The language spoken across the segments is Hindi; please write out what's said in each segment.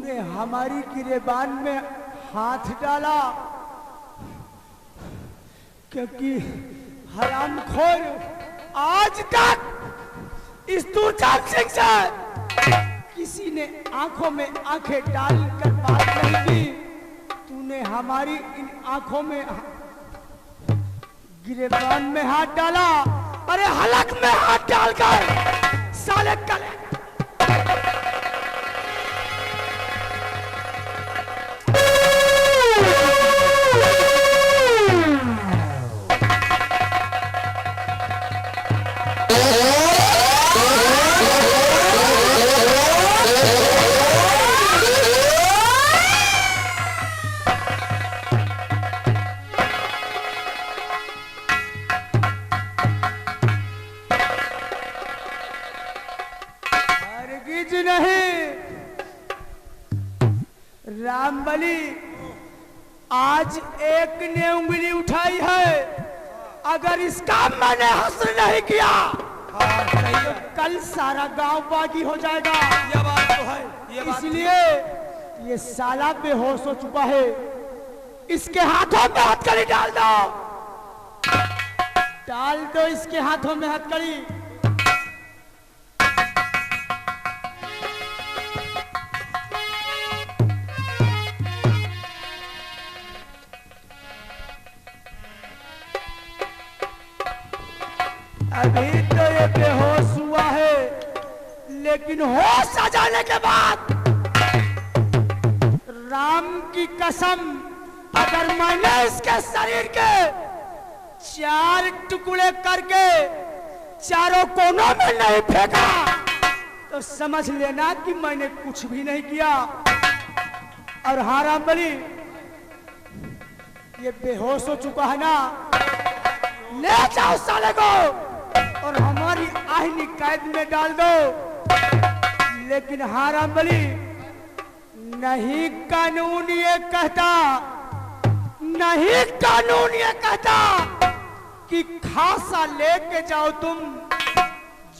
तूने हमारी गिरेबान में हाथ डाला क्योंकि हरामखोर आज तक इस दूरचांद सिंह से किसी ने आंखों में आंखें डालकर बात नहीं की। तूने हमारी इन आंखों में गिरेबान में हाथ डाला, अरे हलक में हाथ डालकर साले कले रामबली, आज एक ने उंगली उठाई है, अगर इसका मैंने हस्र नहीं किया तो कल सारा गांव बागी हो जाएगा। ये बात तो है, ये बात इसलिए ये साला बेहोश हो चुका है, इसके हाथों में हथकड़ी डाल दो इसके हाथों में हथकड़ी। अभी तो ये बेहोश हुआ है, लेकिन होश आ जाने के बाद राम की कसम, अगर मैंने इसके शरीर के 4 टुकड़े करके चारों कोनों में नहीं फेंका तो समझ लेना कि मैंने कुछ भी नहीं किया। और हाँ रामबली, ये बेहोश हो चुका है ना, ले जाओ साले को और हमारी आईनी कैद में डाल दो। लेकिन हाँ रामबली, नहीं कानून ये कहता, नहीं कानून ये कहता कि खासा लेके जाओ तुम,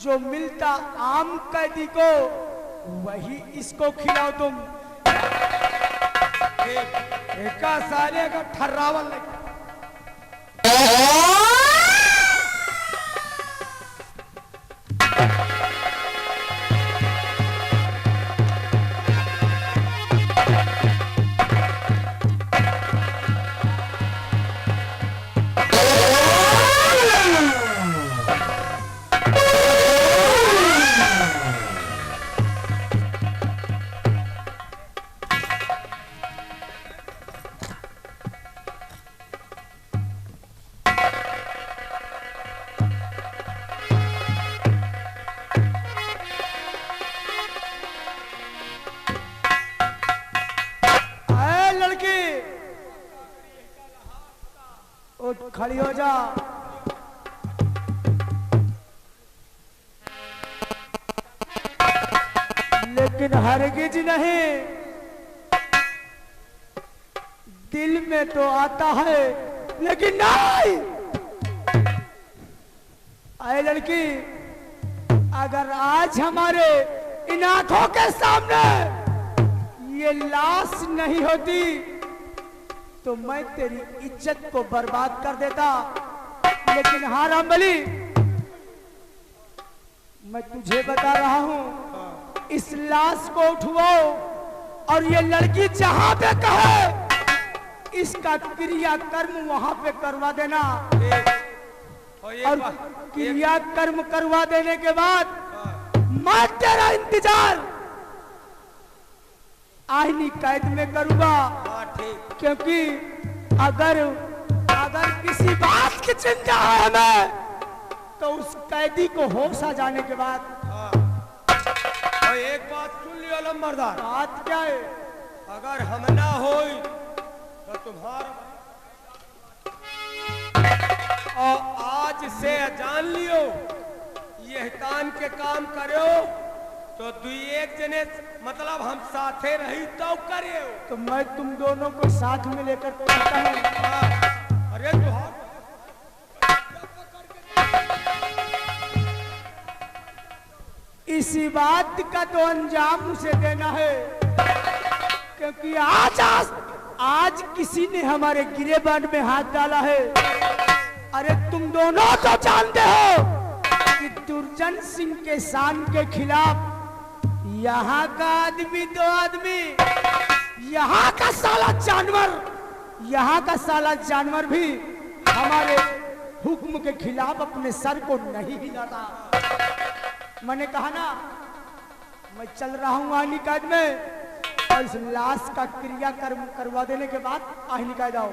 जो मिलता आम कैदी को वही इसको खिलाओ तुम। एक साले का ठर्रावल खड़ी हो जा। लेकिन हरगिज नहीं, दिल में तो आता है लेकिन नहीं। आए लड़की, अगर आज हमारे इन आंखों के सामने ये लाश नहीं होती तो मैं तेरी इज्जत को बर्बाद कर देता। लेकिन हाँ रामबली, मैं तुझे बता रहा हूं, इस लाश को उठवाओ और ये लड़की जहां पे कहे इसका क्रियाकर्म वहां पे करवा देना। और क्रियाकर्म करवा देने के बाद मैं तेरा इंतजार आईनी कैद में करूंगा। क्योंकि अगर किसी बात की चिंता है हमें तो उस कैदी को होश आ जाने के बाद। और एक बात सुन लियो लंबरदार, बात क्या है? अगर हम ना हो तो तुम्हारा और आज से जान लियो, ये कान के काम करो तो दुई एक जने मतलब हम साथे रही तो करे। तो मैं तुम दोनों को साथ में लेकर चलता हूँ। अरे इसी बात का तो अंजाम उसे देना है। क्योंकि आज किसी ने हमारे गिरेबान में हाथ डाला है। अरे तुम दोनों तो जानते हो कि दुर्जन सिंह के शान के खिलाफ यहाँ का आदमी, दो आदमी, यहाँ का साला जानवर भी हमारे हुक्म के खिलाफ अपने सर को नहीं हिलाता। मैंने कहा ना, मैं चल रहा हूँ आहिनी कैद में, और इस लाश का क्रियाकर्म करवा देने के बाद आहिनी कैद आओ।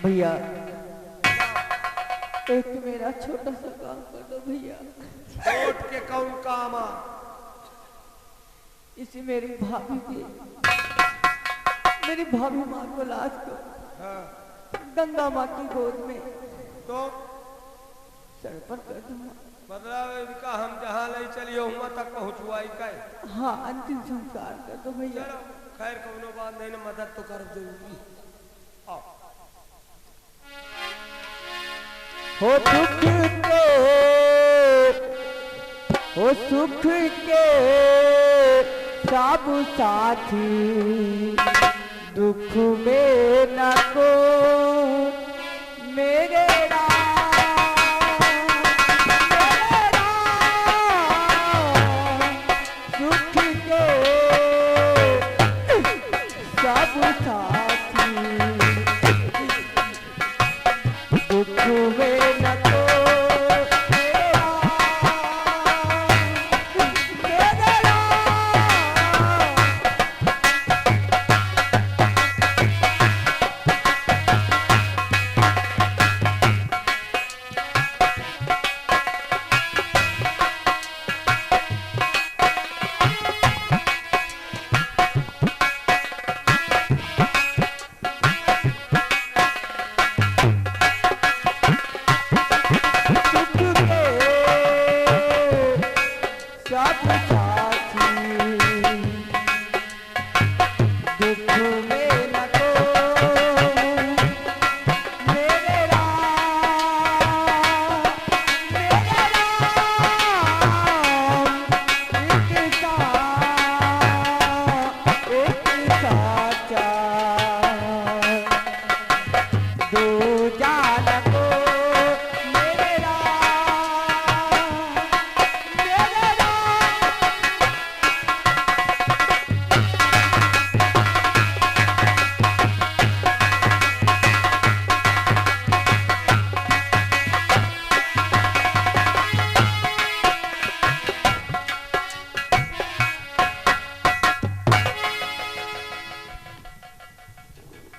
भैया एक मेरा छोटा सा काम कर दो भैया। कोर्ट के कौन काम? इसी मेरी भाभी माँ को लाश को गंगा माँ की गोद में तो सर पर कर दूंगा। मतलब इनका हम जहाँ ले चलिए वहाँ तक पहुँचवाई का? हाँ, अंतिम संस्कार कर दो भैया। चलो खैर कोनो बात नहीं, ना मदद तो कर जरूरी। आओ। हो सुख के सब साथी, दुख में न को मेरे सुख के सब साथी, दुख में न को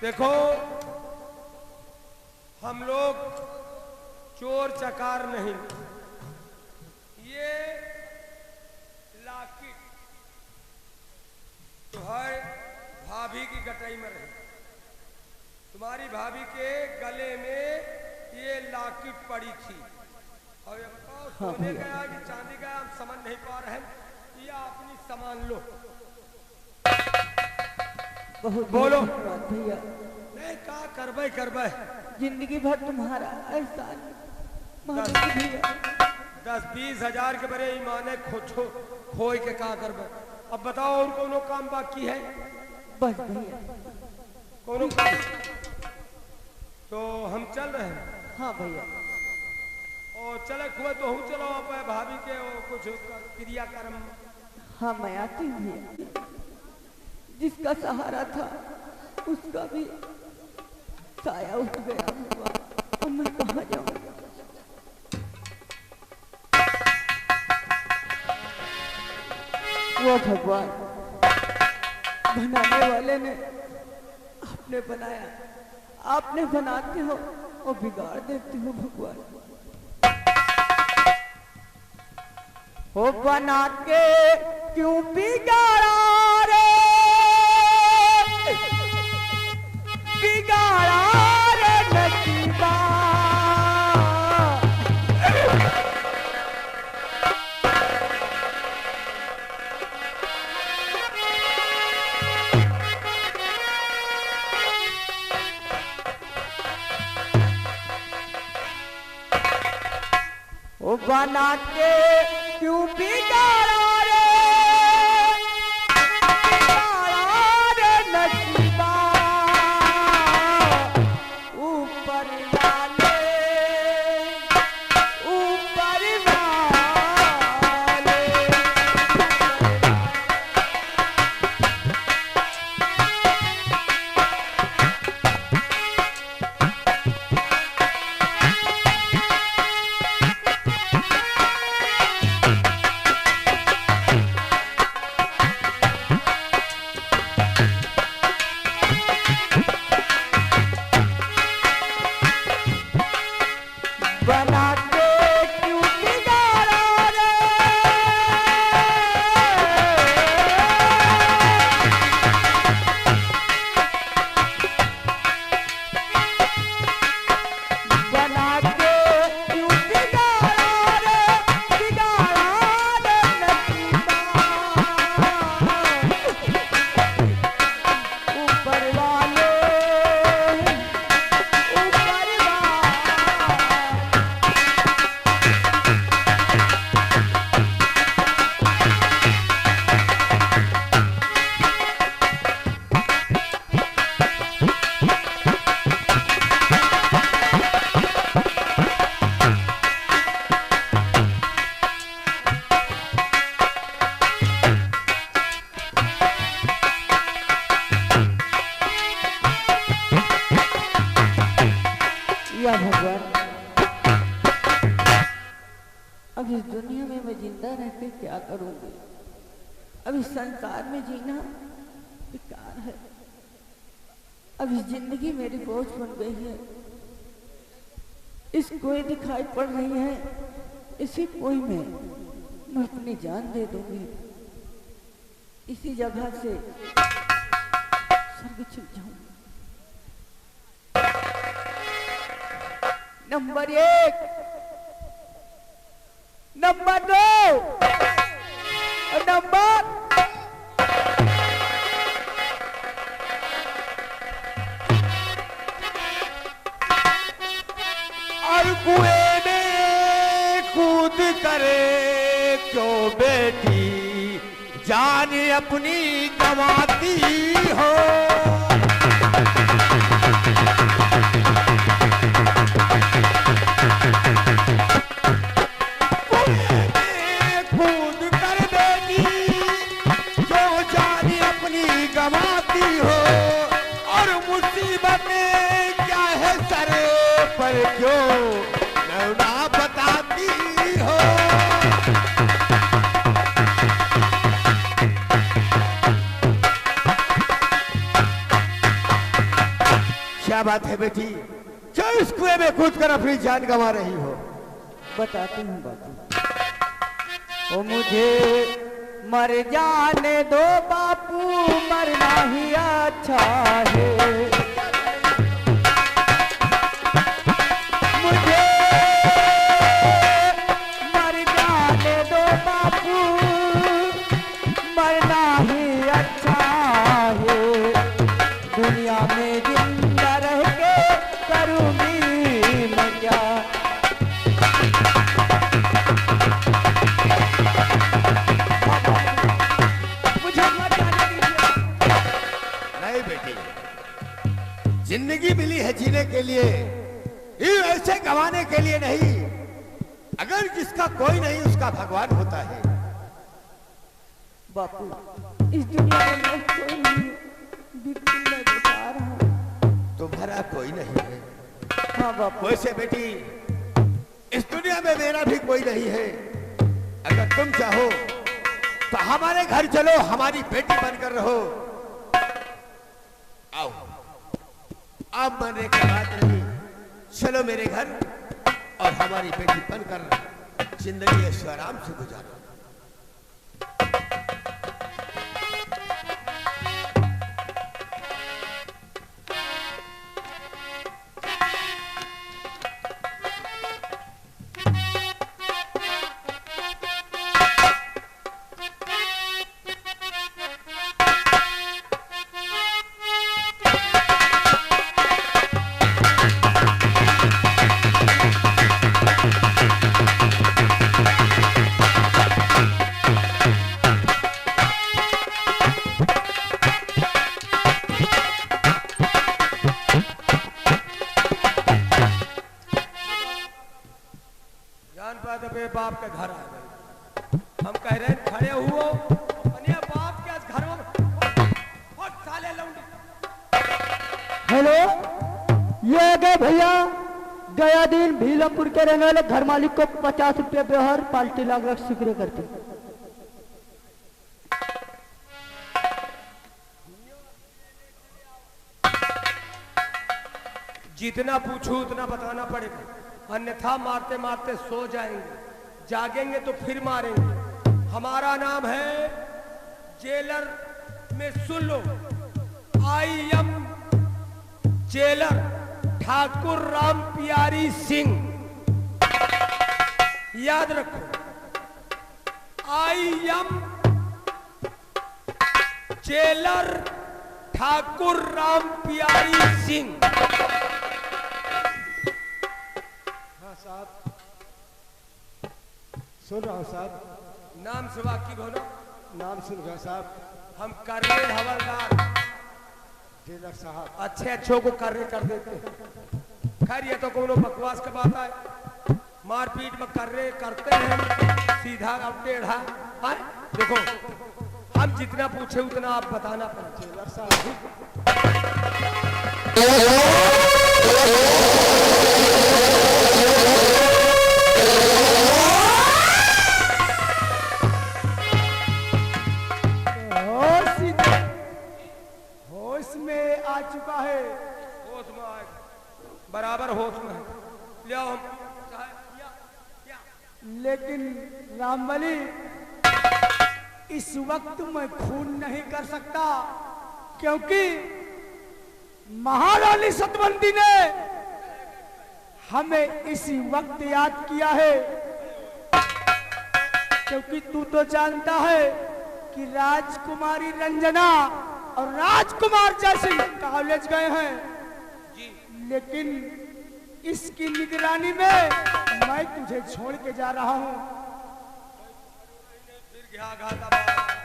देखो, हम लोग चोर चकार नहीं, ये लाकिट तो है भाभी की गटाई में रही। तुम्हारी भाभी के गले में ये लाकिट पड़ी थी, और सोने गया कि चांदी गया हम समझ नहीं पा रहे हैं। ये अपनी सामान लो। बहुत बोलो भैया। नहीं का करबे जिंदगी भर तुम्हारा एहसान भैया। 10-20 हजार के बड़े ईमाने खोई के का करबे। अब बताओ और कोनो काम बाकी है? बस भैया कोनो काम तो हम चल रहे हैं। हाँ भैया। और चले हुए तो हम चलो आप भाभी के कुछ क्रियाक्रम। हाँ मैं आती हूँ भैया। जिसका सहारा था उसका भी साया उठ गया हुआ, और मैं कहाँ जाऊंगा? वो भगवान बनाने वाले ने आपने बनाया, आपने बनाते हो और बिगाड़ देते हो भगवान। हो बना के क्यों बिगाड़ा रे, बिगाड़ा रे नसीबा। ओ बना के क्यों बिगाड़ा रे, बिगाड़ा रे नसीबा, ऊपर वाले, ऊपर वाले। बना के क्यों बिगाड़ा रे, बना के क्यों बिगाड़ा रे, बिगाड़ा रे नसीबा, ऊपर वाले, ऊपर वाले। या भगवान, अब इस दुनिया में मैं जिंदा रहकर क्या करूंगी? अब इस संसार में जीना बेकार है। अब इस जिंदगी मेरी बोझ बन गई है। इस कोई दिखाई पड़ रही है, इसी कोई में मैं अपनी जान दे दूंगी। इसी जगह से स्वर्ग चल जाऊंगी। नंबर 1, नंबर 2, नंबर और कुएं में कूद करे क्यों बेटी, जान अपनी गंवाती हो। गवाती हो और मुसीबतें क्या है सर पर क्यों ना बताती हो। क्या बात है बेटी, क्यों इस कुएं में कूद कर अपनी जान गंवा रही हो? बताती हूँ बापू। ओ मुझे मर जाने दो बापू, मरना ही अच्छा है। मुझे मर जाने दो बापू, मरना ही अच्छा है। दुनिया में जिंदा रह के करूंगी मैं क्या? जिंदगी मिली है जीने के लिए, ये ऐसे गंवाने के लिए नहीं। अगर जिसका कोई नहीं उसका भगवान होता है। बापू, इस दुनिया में कोई नहीं, बिल्कुल मैं बेकार हूँ। तुम्हारा कोई नहीं है? हाँ बापू। वैसे बेटी, इस दुनिया में मेरा भी कोई नहीं है। अगर तुम चाहो तो हमारे घर चलो, हमारी बेटी बनकर रहो। आओ, अब मरने की बात नहीं, चलो मेरे घर और हमारी बेटी बनकर जिंदगी ऐसे आराम से गुजारो। बे बाप के घर आ गए। हम कह रहे हैं खड़े हुओ अपने बाप के आज घर में और साले लौंडे। हेलो, ये गए भैया गया दिन भीलमपुर के रहने वाले घर मालिक को 50 रुपये बेहर पाल्टी लाख लाख शुक्रिया करते। जितना पूछूं उतना बताना पड़ेगा, अन्यथा मारते मारते सो जाएंगे, जागेंगे तो फिर मारेंगे। हमारा नाम है जेलर में सुन लो, I am jailer Thakur Ram Pyari Singh. याद रखो, I am jailer Thakur Ram Pyari Singh. साहब सुन रहा हूँ साहब। नाम से वाकिफ हो ना? नाम सुन रहा साहब। हम कर्नल हवलदार जेलर साहब। अच्छे अच्छों को कर्रे कर देते हैं। खैर ये तो कोनो बकवास का बात है, मारपीट में कर्रे करते हैं सीधा अब टेढ़ा। हाँ देखो, हम जितना पूछे उतना आप बताना पड़ेगा। जेलर साहब होश में आ चुका है। होश में आएगा, बराबर होश में है। ले आओ हम लेकिन रामबली, इस वक्त मैं खून नहीं कर सकता, क्योंकि महारानी सतवंती ने हमें इसी वक्त याद किया है। क्योंकि तू तो जानता है कि राजकुमारी रंजना और राजकुमार जयसिंह कॉलेज गए हैं, लेकिन इसकी निगरानी में मैं तुझे छोड़ के जा रहा हूँ।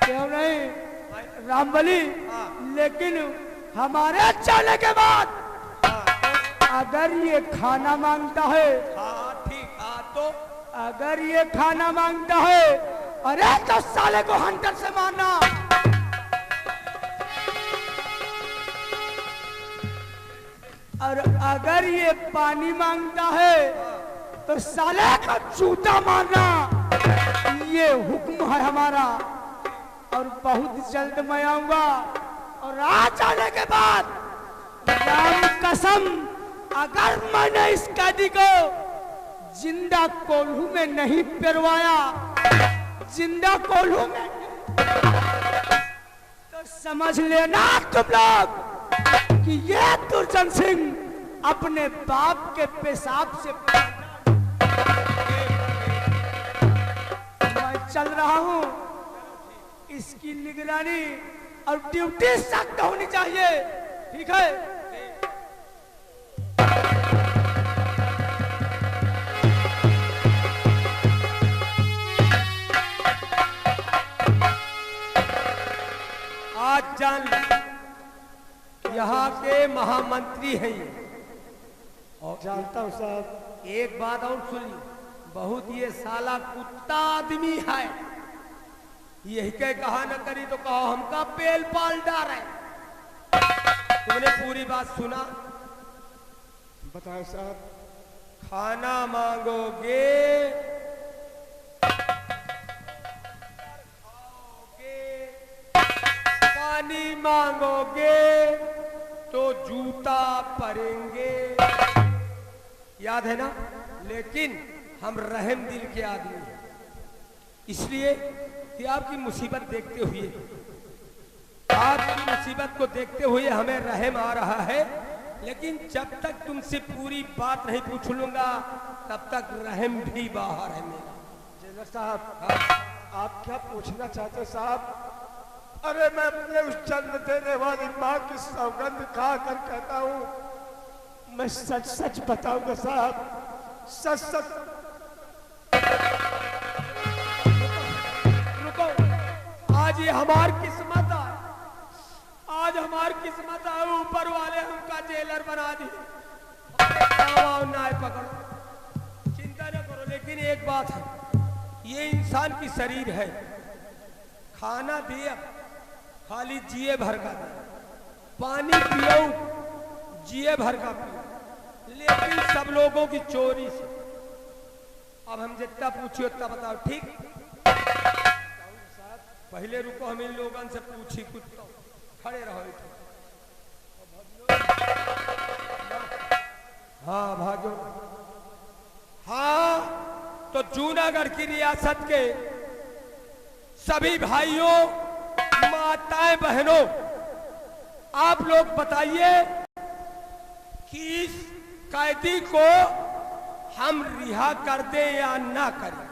क्यों नहीं रामबली? लेकिन हमारे जाने के बाद अगर ये खाना मांगता है, ठीक, तो अगर ये खाना मांगता है, अरे तो साले को हंटर से मारना। और अगर ये पानी मांगता है तो साले का जूता मारना। ये हुक्म है हमारा, और बहुत जल्द मैं आऊंगा। और आज आने के बाद राम कसम, अगर मैंने इस कैदी को जिंदा कोल्हू में नहीं पेरवाया, जिंदा कोल्हू में, तो समझ लेना तुम लोग कि ये दुर्जन सिंह अपने बाप के पेशाब से। मैं चल रहा हूं, इसकी निगरानी और ड्यूटी सख्त होनी चाहिए, ठीक है? आज जान यहाँ के महामंत्री हैं ये, और जानता हूँ साहब। एक बात और सुनिए, बहुत ये साला कुत्ता आदमी है। यही के कहा न करी तो कहो हमका पेल पाल डाले। तुमने पूरी बात सुना? बताओ साहब। खाना मांगोगे, पानी मांगोगे तो जूता परेंगे, याद है ना? लेकिन हम रहम दिल के आदमी हैं, इसलिए कि आपकी मुसीबत देखते हुए, आपकी मुसीबत को देखते हुए हमें रहम आ रहा है। लेकिन जब तक तुमसे पूरी बात नहीं पूछ लूंगा तब तक रहम भी बाहर है मेरा। जेलर साहब, आप क्या पूछना चाहते साहब? अरे मैं अपने उस जन्म देने वाली माँ की सौगंध खा कर कहता हूँ, मैं सच सच बताऊंगा साहब, सच सच। रुको, आज ये हमारी किस्मत है, आज हमारी किस्मत है। ऊपर वाले हमका जेलर बना दी। ना पकड़ो, चिंता न करो, लेकिन एक बात है, ये इंसान की शरीर है, खाना दिया खाली जिए भर का दिया, पानी पियो जिए भर का पियो, लेकिन सब लोगों की चोरी से। अब हम जितना पूछिए उतना बताओ, ठीक? पहले रुको, हम इन लोगों से पूछी कुछ तो खड़े रहो। हाँ भाजो। हाँ तो जूनागढ़ की रियासत के सभी भाइयों, माताएं, बहनों, आप लोग बताइए कि इस कैदी को हम रिहा कर दें या ना करें?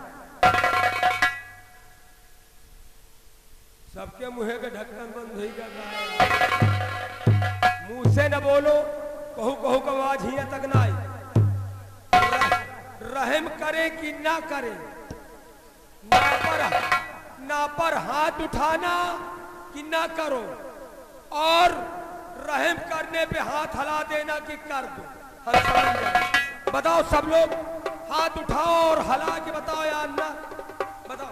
सबके मुंह के ढक्कन बंद हो गया, मुंह से न बोलो, कहू कहू का आवाज ही तक ना आई। रहम करे कि ना करे, ना पर हाथ उठाना कि ना करो, और रहम करने पे हाथ हला देना कि कर दो। हम समझ गए। बताओ सब लोग हाथ उठाओ और हला के बताओ या ना बताओ।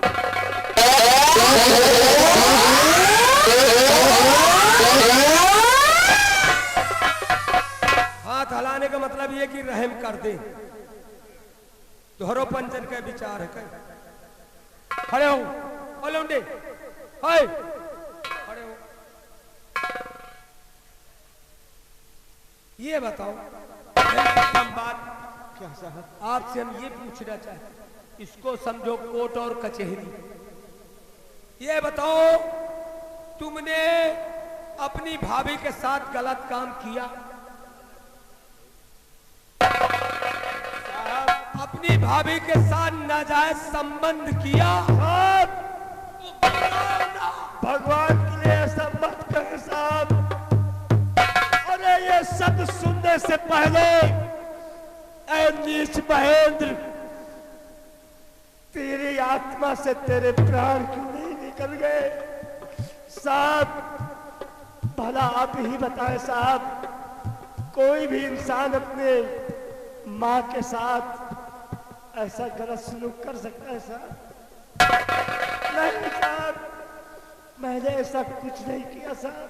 हाथ हलाने का मतलब ये कि रहम कर दे। दोहरो पंचन का विचार है। खड़े हो ओलंडे, हाय खड़े हो। ये बताओ, हम बात क्या साहब? आपसे हम ये पूछना चाहते, इसको समझो कोर्ट और कचहरी। ये बताओ, तुमने अपनी भाभी के साथ गलत काम किया? अपनी भाभी के साथ नाजायज संबंध किया? भगवान के लिए ऐसा मत कहे साहब। अरे ये शब्द सुनने से पहले ऐ नीच महेंद्र, तेरी आत्मा से तेरे प्राण क्यों नहीं निकल गए? साहब भला आप ही बताएं साहब, कोई भी इंसान अपने माँ के साथ ऐसा गलत सलूक कर सकता है साहब? नहीं साहब, मैंने ऐसा कुछ नहीं किया साहब।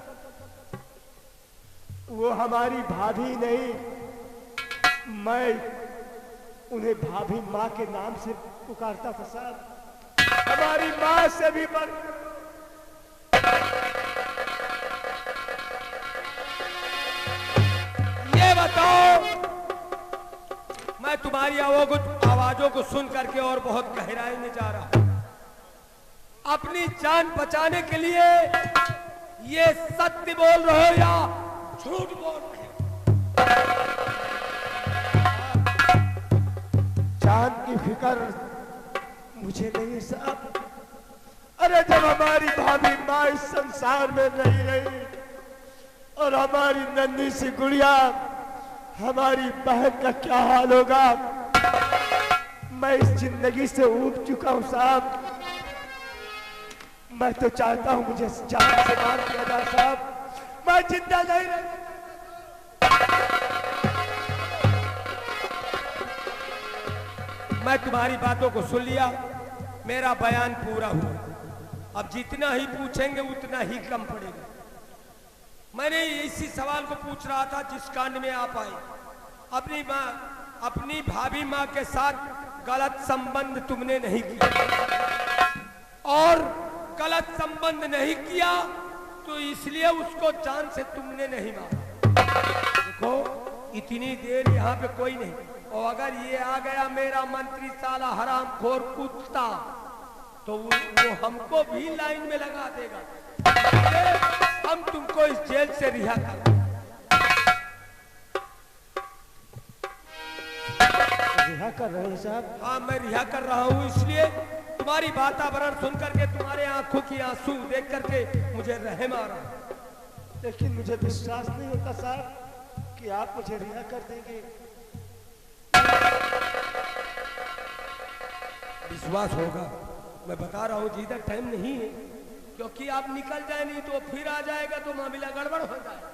वो हमारी भाभी नहीं, मैं उन्हें भाभी माँ के नाम से पुकारता था साहब, हमारी माँ से भी बढ़। ये बताओ, मैं तुम्हारी आवाजों को सुन करके और बहुत गहराई में जा रहा हूं। अपनी जान बचाने के लिए ये सत्य बोल रहे हो या झूठ बोल रहे हो? जान की फिक्र मुझे नहीं साहब। अरे जब हमारी भाभी माँ इस संसार में नहीं रही और हमारी नन्ही सी गुड़िया, हमारी बहन का क्या हाल होगा? मैं इस जिंदगी से ऊब चुका हूं साहब। मैं तो चाहता हूं मुझे जान से मार दिया जाए साहब, मैं जिंदा नहीं रह। मैं तुम्हारी बातों को सुन लिया, मेरा बयान पूरा हुआ। अब जितना ही पूछेंगे उतना ही कम पड़ेगा। मैंने इसी सवाल को पूछ रहा था जिस कांड में आप आए। अपनी भाभी माँ के साथ गलत संबंध तुमने नहीं किया, और गलत संबंध नहीं किया तो इसलिए उसको जान से तुमने नहीं मारा। देखो इतनी देर यहाँ पे कोई नहीं, और अगर ये आ गया मेरा मंत्री साला हरामखोर कुत्ता, तो वो हमको भी लाइन में लगा देगा। हम तुमको इस जेल से रिहा कर। रिहा कर रहे हैं साहब? हाँ मैं रिहा कर रहा हूँ, इसलिए तुम्हारी वातावरण सुन करके, तुम्हारे आंखों की आंसू देख करके मुझे रहम आ रहा। लेकिन मुझे विश्वास नहीं होता साहब कि आप मुझे रिहा कर देंगे। विश्वास होगा, मैं बता रहा हूँ, जीता टाइम नहीं है, क्योंकि आप निकल जाए नहीं तो फिर आ जाएगा तो मामला गड़बड़ हो जाएगा।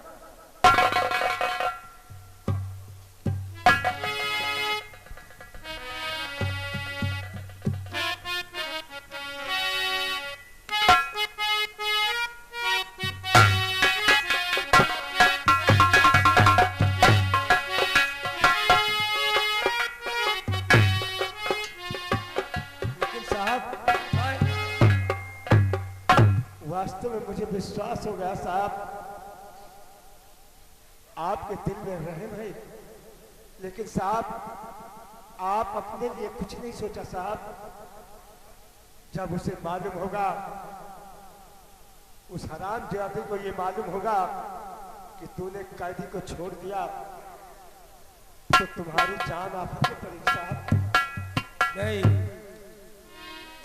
वास्तव में मुझे विश्वास हो गया साहब, आपके दिल में रहम है, लेकिन साहब आप अपने लिए कुछ नहीं सोचा साहब। जब उसे मालूम होगा, उस हरामजादी को ये मालूम होगा कि तूने कैदी को छोड़ दिया, तो तुम्हारी जान आफत में पड़ेगी साहब। नहीं,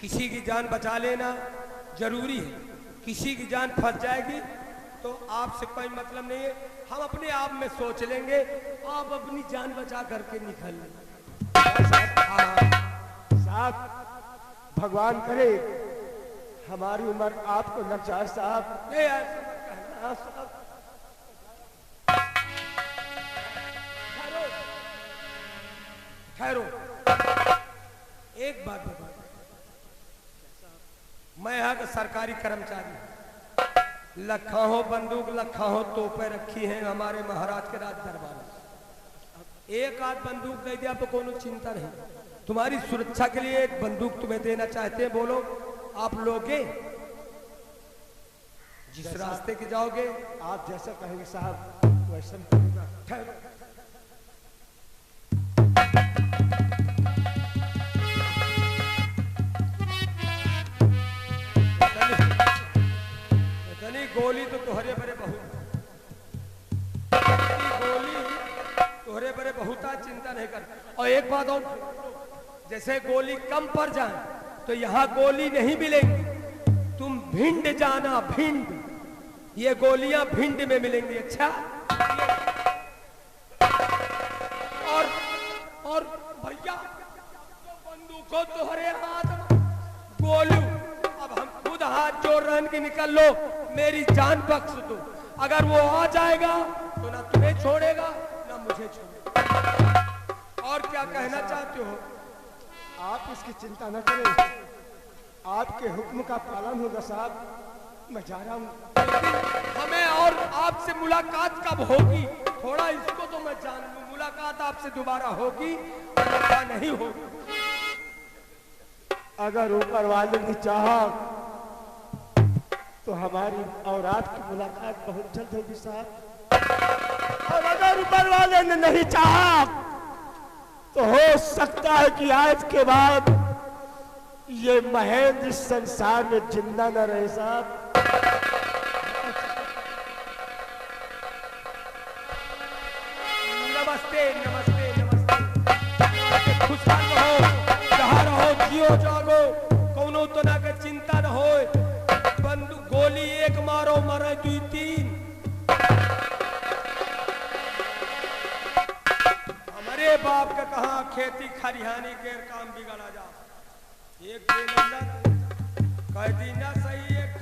किसी की जान बचा लेना जरूरी है। किसी की जान फंस जाएगी तो आपसे कोई मतलब नहीं है, हम अपने आप में सोच लेंगे, आप अपनी जान बचा करके निकल साहब भगवान करे हमारी उम्र आपको लग जाए साहब। नहीं ऐसा मत कहना साहब। ठहरो, एक बात बता, मैं यहाँ का सरकारी कर्मचारी, लखाओं बंदूक लखाओं तोपें रखी हैं हमारे महाराज के राज दरबार में। एक आध बंदूक दे दिया तो कोनो चिंता नहीं, तुम्हारी सुरक्षा के लिए एक बंदूक तुम्हें देना चाहते हैं, बोलो आप लोगे? जिस रास्ते के जाओगे आप जैसा कहेंगे साहब वैसा करूंगा। ठहरो, गोली तो तोहरे बरे बहुत, गोली तोहरे बरे बहुत, चिंता नहीं कर। और एक बात और, जैसे गोली कम पड़ जाए तो यहाँ गोली नहीं मिलेगी, तुम भिंड जाना, भिंड, ये गोलियां भिंड में मिलेंगी। अच्छा, और भैया बंदूकों तुम्हारे हाथ में, गोलू अब हम खुद हाथ जोड़ रहे कि निकल लो, मेरी जान बख्श दो। अगर वो आ जाएगा तो ना तुम्हें छोड़ेगा ना मुझे छोड़ेगा। और क्या कहना चाहते हो? आप इसकी चिंता न करें, आपके हुक्म का पालन होगा साहब। मैं जा रहा हूँ। हमें और आपसे मुलाकात कब होगी, थोड़ा इसको तो मैं जान लूं। मुलाकात आपसे दोबारा होगी या नहीं होगी? अगर ऊपर वाले ने चाहा तो हमारी और आपकी मुलाकात बहुत जल्द होगी साहब, और अगर ऊपर वाले ने नहीं चाहा तो हो सकता है कि आज के बाद ये महेंद्र संसार में जिंदा न रहे साहब। नमस्ते नमस्ते नमस्ते, खुशहाल रहो, जहाँ रहो जियो जागो, कोनो तरह के चिंता न हो। बंदूक गोली एक मारो, मरे दुई तीन। हमारे बाप का कहा खेती खरिहानी के काम बिगड़ा जा, एक कैदी ना सही, एक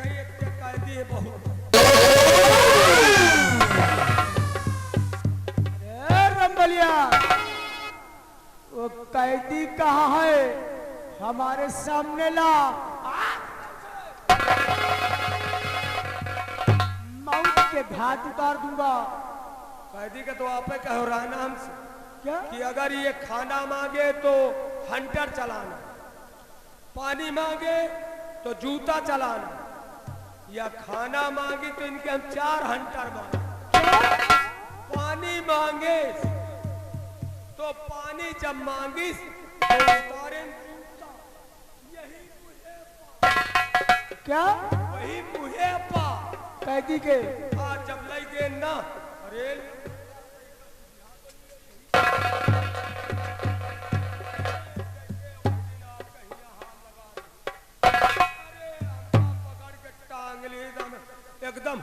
कैदी है बहुत। रंबलिया, वो कैदी कहाँ है? हमारे सामने ला, मौत के घाट उतार दूंगा। कैदी का तो आप कहो रहना हमसे क्या? कि अगर ये खाना मांगे तो हंटर चलाना, पानी मांगे तो जूता चलाना, या खाना मांगी तो इनके हम 4 हंटर मांगे। पानी मांगे तो पानी जब मांगिस तो उतारे जूता, यही मुहे क्या? वही मुहे पा कैदी के आज जब लाई दे ना। अरे एकदम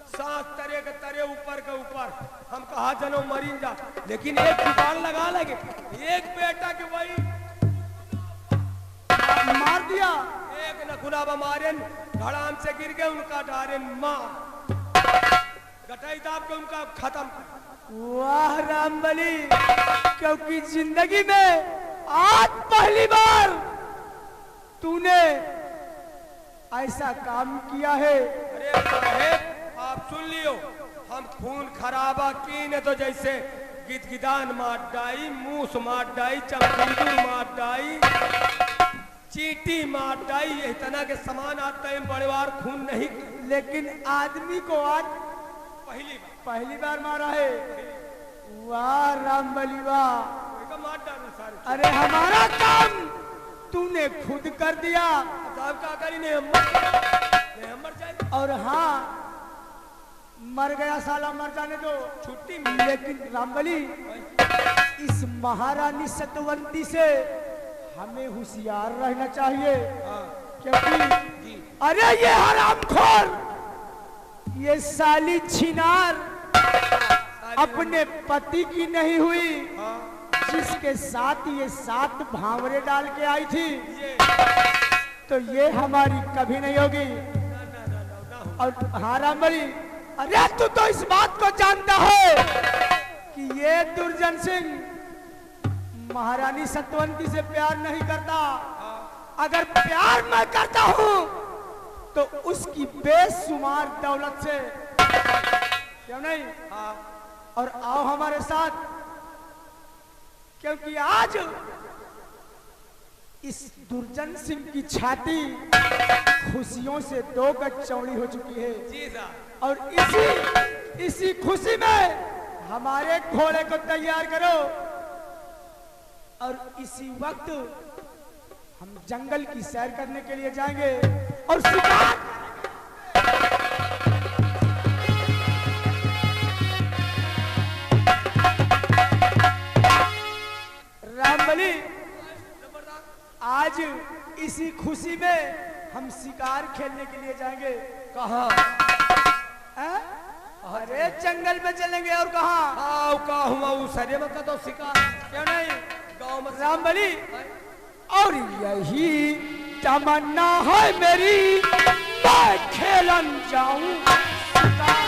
सांस तरे के तरे ऊपर के ऊपर, हम कहा जनो मरीन जा, लेकिन एक जुगाड़ लगा लगे, एक बेटा के वही मार दिया। एक नखुना मारे, धड़ाम से गिर गए, उनका डारे मार, गटाई दाब के उनका खत्म। वाह रामबली, क्योंकि जिंदगी में आज पहली बार तूने ऐसा काम किया है। अरे साहेब आप सुन लियो, हम खून खराबा की ने तो जैसे गिदगिदान मार डाई, मूस मार डाई, चमकीदू मार डाई, चींटी सीटी माटाई इतना के समान आता है बड़े बार खून नहीं। लेकिन आदमी को आज पहली बार मारा है। वाह राम बली वाह। बार मार डालू सारे। अरे हमारा काम तूने खुद कर दिया। साहब का करी ने मर जाए। और हाँ मर गया साला, मर जाने दो, छुट्टी। लेकिन रामबली इस महारानी सतवंती से हमें होशियार रहना चाहिए। क्योंकि अरे ये हरामखोर, ये साली छिनार अपने पति की नहीं हुई, जिसके साथ ये 7 भांवरे डाल के आई थी, तो ये हमारी कभी नहीं होगी। और हाँ रामबली, अरे तू तो इस बात को जानता है कि ये दुर्जन सिंह महारानी सतवंती से प्यार नहीं करता। अगर प्यार मैं करता हूं तो उसकी बेशुमार दौलत से, क्यों नहीं? और आओ हमारे साथ, क्योंकि आज इस दुर्जन सिंह की छाती खुशियों से 2 गज चौड़ी हो चुकी है। जी साहब। और इसी खुशी में हमारे घोड़े को तैयार करो। और इसी वक्त हम जंगल की सैर करने के लिए जाएंगे और शिकार। रामबली, आज इसी खुशी में हम शिकार खेलने के लिए जाएंगे। कहाँ? अरे जंगल में चलेंगे। और कहाँ? का हुआ उस सरे में का तो शिकार, क्यों नहीं? गांव में रामबली, और यही तमन्ना है मेरी, मैं खेलन जाऊं शिकार।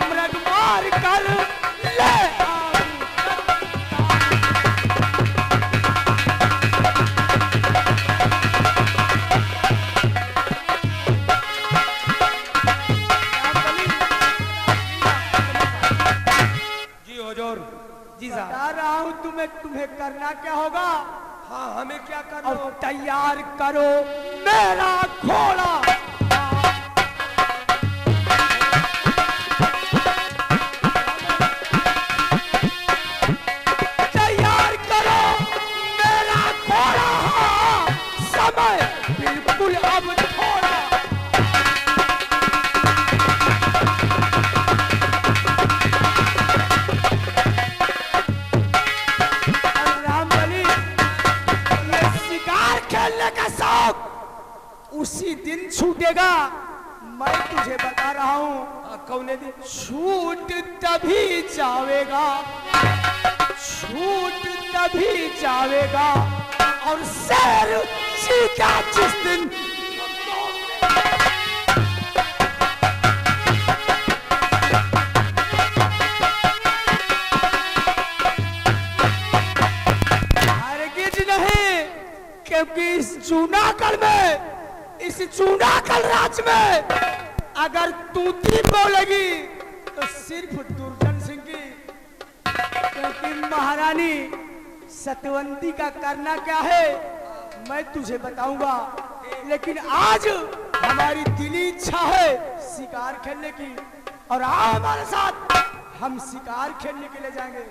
मृग मार कर ले जी हुजूर। जी साहब। बता रहा हूं तुम्हें करना क्या होगा। हाँ हमें क्या करना? और तैयार करो मेरा घोड़ा। बिल्कुल अब थोड़ा। रामबली, ये शिकार खेलने का शौक उसी दिन छूटेगा। मैं तुझे बता रहा हूँ। कौने दिन? छूट तभी जावेगा, छूट तभी जावेगा। और शेर चीता जिस दिन हरगिज नहीं, क्योंकि इस जूनागढ़ में, इस जूनागढ़ राज्य में अगर तूती बोलेगी तो सिर्फ दुर्जन सिंह की। क्योंकि महारानी सतवंती का करना क्या है मैं तुझे बताऊंगा। लेकिन आज हमारी दिली इच्छा है शिकार खेलने की। और आओ हमारे साथ, हम शिकार खेलने के लिए जाएंगे।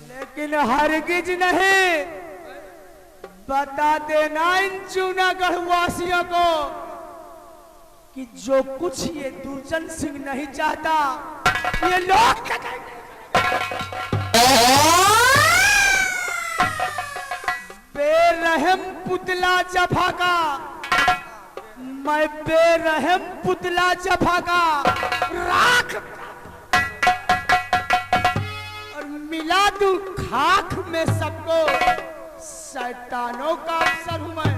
लेकिन हरगिज नहीं, बता देना इन जूनागढ़ वासियों को कि जो कुछ ये दुर्जन सिंह नहीं चाहता, ये लोग बेरहम पुतला जफा का, मैं बेरहम पुतला जफा का राख और मिला दूं खाक में सबको। शैतानों का अवसर हूं मैं।